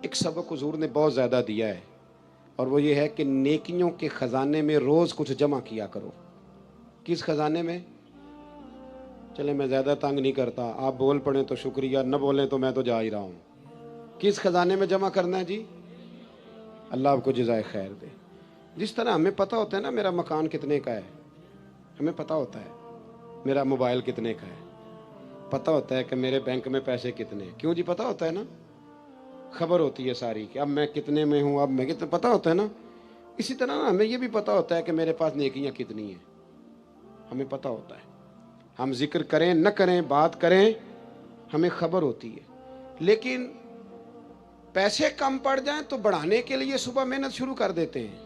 ایک سبق حضور نے بہت زیادہ دیا ہے، اور وہ یہ ہے کہ نیکیوں کے خزانے میں روز کچھ جمع کیا کرو۔ کس خزانے میں؟ چلے میں زیادہ تنگ نہیں کرتا، آپ بول پڑیں تو شکریہ، نہ بولیں تو میں تو جا ہی رہا ہوں۔ کس خزانے میں جمع کرنا ہے جی؟ اللہ آپ کو جزائے خیر دے۔ جس طرح ہمیں پتہ ہوتا ہے نا میرا مکان کتنے کا ہے، ہمیں پتہ ہوتا ہے میرا موبائل کتنے کا ہے، پتہ ہوتا ہے کہ میرے بینک میں پیسے کتنے ہیں۔ کیوں جی؟ پتہ ہوتا ہے نا، خبر ہوتی ہے ساری کہ اب میں کتنے میں ہوں، اب میں کتنے، پتہ ہوتا ہے نا۔ اسی طرح نا ہمیں یہ بھی پتہ ہوتا ہے کہ میرے پاس نیکیاں کتنی ہیں، ہمیں پتہ ہوتا ہے۔ ہم ذکر کریں نہ کریں، بات کریں، ہمیں خبر ہوتی ہے۔ لیکن پیسے کم پڑ جائیں تو بڑھانے کے لیے صبح محنت شروع کر دیتے ہیں۔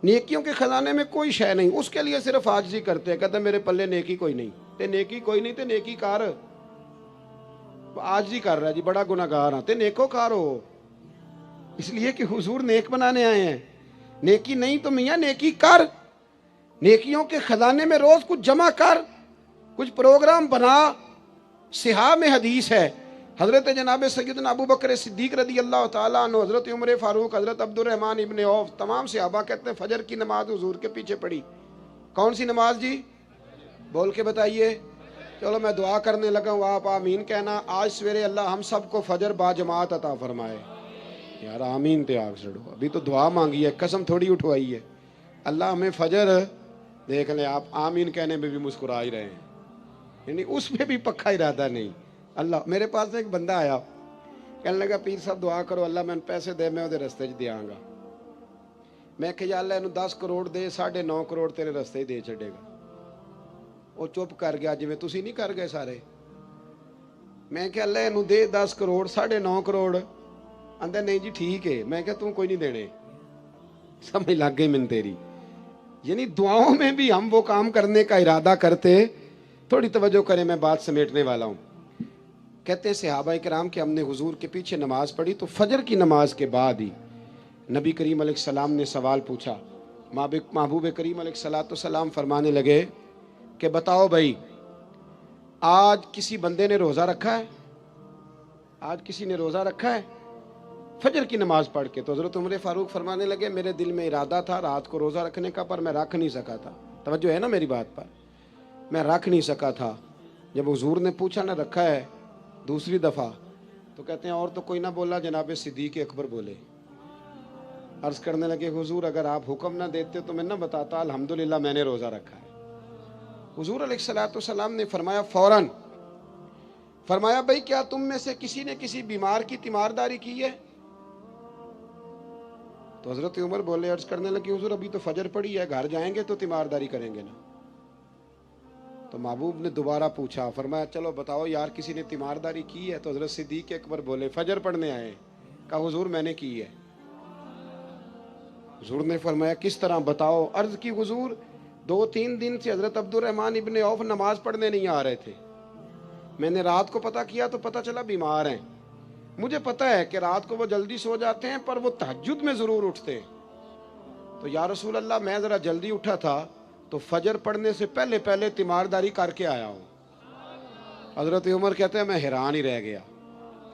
نیکیوں کے خزانے میں کوئی شے نہیں، اس کے لیے صرف عاجزی کرتے ہیں، کہتے ہیں میرے پلے نیکی کوئی نہیں، تے نیکی کوئی نہیں تے نیکی کار، عاجزی کر رہا ہے جی، بڑا گناہگار ہاں تے نیکو کار ہو۔ اس لیے کہ حضور نیک بنانے آئے ہیں۔ نیکی نہیں تو میاں نیکی کر، نیکیوں کے خزانے میں روز کچھ جمع کر، کچھ پروگرام بنا۔ صحاح میں حدیث ہے، حضرت جناب سیدنا ابو بکر صدیق رضی اللہ تعالیٰ عنہ، حضرت عمر فاروق، حضرت عبد الرحمن ابن عوف، تمام صحابہ کہتے ہیں فجر کی نماز حضور کے پیچھے پڑھی۔ کون سی نماز جی؟ بول کے بتائیے۔ چلو میں دعا کرنے لگا ہوں، آپ آمین کہنا۔ آج سویرے اللہ ہم سب کو فجر با جماعت عطا فرمائے۔ یار آمین تے آگ سڑو، ابھی تو دعا مانگی ہے، قسم تھوڑی اٹھوائی ہے۔ اللہ ہمیں فجر، دیکھ لیں آپ آمین کہنے میں بھی مسکرا ہی رہے ہیں، یعنی اس میں بھی پکا ارادہ نہیں۔ اللہ، میرے پاس ایک بندہ آیا، کہنے لگا پیر صاحب دعا کرو اللہ میں پیسے دے میں وہ رستے دیا گا۔ میں کہ یا اللہ انہوں 10 کروڑ دے، 9.5 کروڑ تیرے رستے دے چڑے گا۔ وہ چپ کر گیا، جی میں تسی نہیں کر گئے سارے۔ میں کہ اللہ انہوں دے 10 کروڑ، 9.5 کروڑ، اندر نہیں جی ٹھیک ہے۔ میں کہ تم کوئی نہیں دینے، سمجھ لگ گئی من تیری۔ یعنی دعاؤں میں بھی ہم وہ کام کرنے کا ارادہ کرتے۔ تھوڑی توجہ کریں، میں بات سمیٹنے والا ہوں۔ کہتے ہیں صحابہ کرام کہ ہم نے حضور کے پیچھے نماز پڑھی تو فجر کی نماز کے بعد ہی نبی کریم علیہ السلام نے سوال پوچھا۔ محبوب کریم علیہ السلام فرمانے لگے کہ بتاؤ بھائی، آج کسی بندے نے روزہ رکھا ہے؟ آج کسی نے روزہ رکھا ہے فجر کی نماز پڑھ کے؟ تو حضرت عمر فاروق فرمانے لگے میرے دل میں ارادہ تھا رات کو روزہ رکھنے کا، پر میں رکھ نہیں سکا تھا۔ توجہ ہے نا میری بات پر؟ میں رکھ نہیں سکا تھا۔ جب حضور نے پوچھا نہ رکھا ہے دوسری دفعہ، تو کہتے ہیں اور تو کوئی نہ بولا، جناب صدیق اکبر بولے۔ عرض کرنے لگے حضور اگر آپ حکم نہ دیتے تو میں نہ بتاتا الحمدللہ میں نے روزہ رکھا ہے۔ حضور علیہ السلام نے فرمایا فوراً، فرمایا بھائی کیا تم میں سے کسی نے کسی بیمار کی تیمارداری کی ہے؟ تو حضرت عمر بولے، عرض کرنے لگے حضور ابھی تو فجر پڑی ہے، گھر جائیں گے تو تیمارداری کریں گے نا۔ تو محبوب نے دوبارہ پوچھا، فرمایا چلو بتاؤ یار کسی نے تیمارداری کی ہے؟ تو حضرت صدیق اکبر بولے فجر پڑھنے آئے۔ کہا حضور میں نے کی ہے۔ حضور نے فرمایا کس طرح بتاؤ؟ عرض کی حضور 2-3 دن سے حضرت عبد الرحمن ابن عوف نماز پڑھنے نہیں آ رہے تھے، میں نے رات کو پتہ کیا تو پتہ چلا بیمار ہیں۔ مجھے پتہ ہے کہ رات کو وہ جلدی سو جاتے ہیں پر وہ تہجد میں ضرور اٹھتے ہیں، تو یا رسول اللہ میں ذرا جلدی اٹھا تھا تو فجر پڑھنے سے پہلے تیمارداری کر کے آیا ہوں۔ حضرت عمر کہتے ہیں میں حیران ہی رہ گیا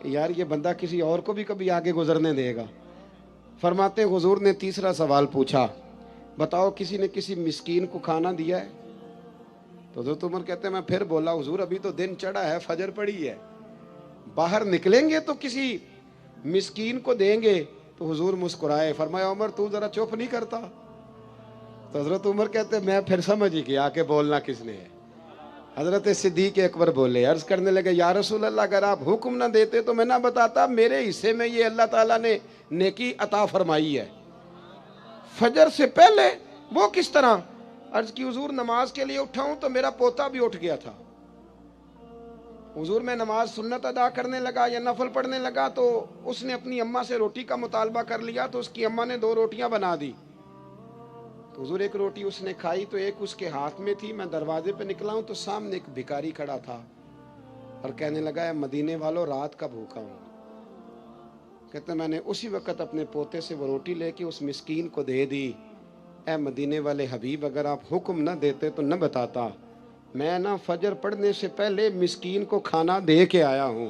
کہ یار یہ بندہ کسی اور کو بھی کبھی آگے گزرنے دے گا۔ فرماتے ہیں حضور نے تیسرا سوال پوچھا، بتاؤ کسی نے کسی مسکین کو کھانا دیا ہے؟ تو حضرت عمر کہتے ہیں میں پھر بولا حضور ابھی تو دن چڑھا ہے، فجر پڑی ہے، باہر نکلیں گے تو کسی مسکین کو دیں گے۔ تو حضور مسکرائے، فرمایا عمر تو ذرا چپ نہیں کرتا؟ تو حضرت عمر کہتے ہیں میں پھر سمجھ ہی گیا کہ بولنا کس نے ہے۔ حضرت صدیق اکبر بولے، عرض کرنے لگے یا رسول اللہ اگر آپ حکم نہ دیتے تو میں نہ بتاتا، میرے حصے میں یہ اللہ تعالیٰ نے نیکی عطا فرمائی ہے فجر سے پہلے۔ وہ کس طرح؟ عرض کی حضور نماز کے لیے اٹھا ہوں تو میرا پوتا بھی اٹھ گیا تھا۔ حضور میں نماز سنت ادا کرنے لگا یا نفل پڑھنے لگا تو اس نے اپنی اماں سے روٹی کا مطالبہ کر لیا، تو اس کی اماں نے 2 روٹیاں بنا دی۔ تو حضور ایک روٹی اس نے کھائی تو ایک اس کے ہاتھ میں تھی، میں دروازے پہ نکلا ہوں تو سامنے ایک بھکاری کھڑا تھا اور کہنے لگا اے مدینے والوں رات کا بھوکا ہوں۔ کہتے میں نے اسی وقت اپنے پوتے سے وہ روٹی لے کے اس مسکین کو دے دی۔ اے مدینے والے حبیب اگر آپ حکم نہ دیتے تو نہ بتاتا، میں نہ فجر پڑھنے سے پہلے مسکین کو کھانا دے کے آیا ہوں۔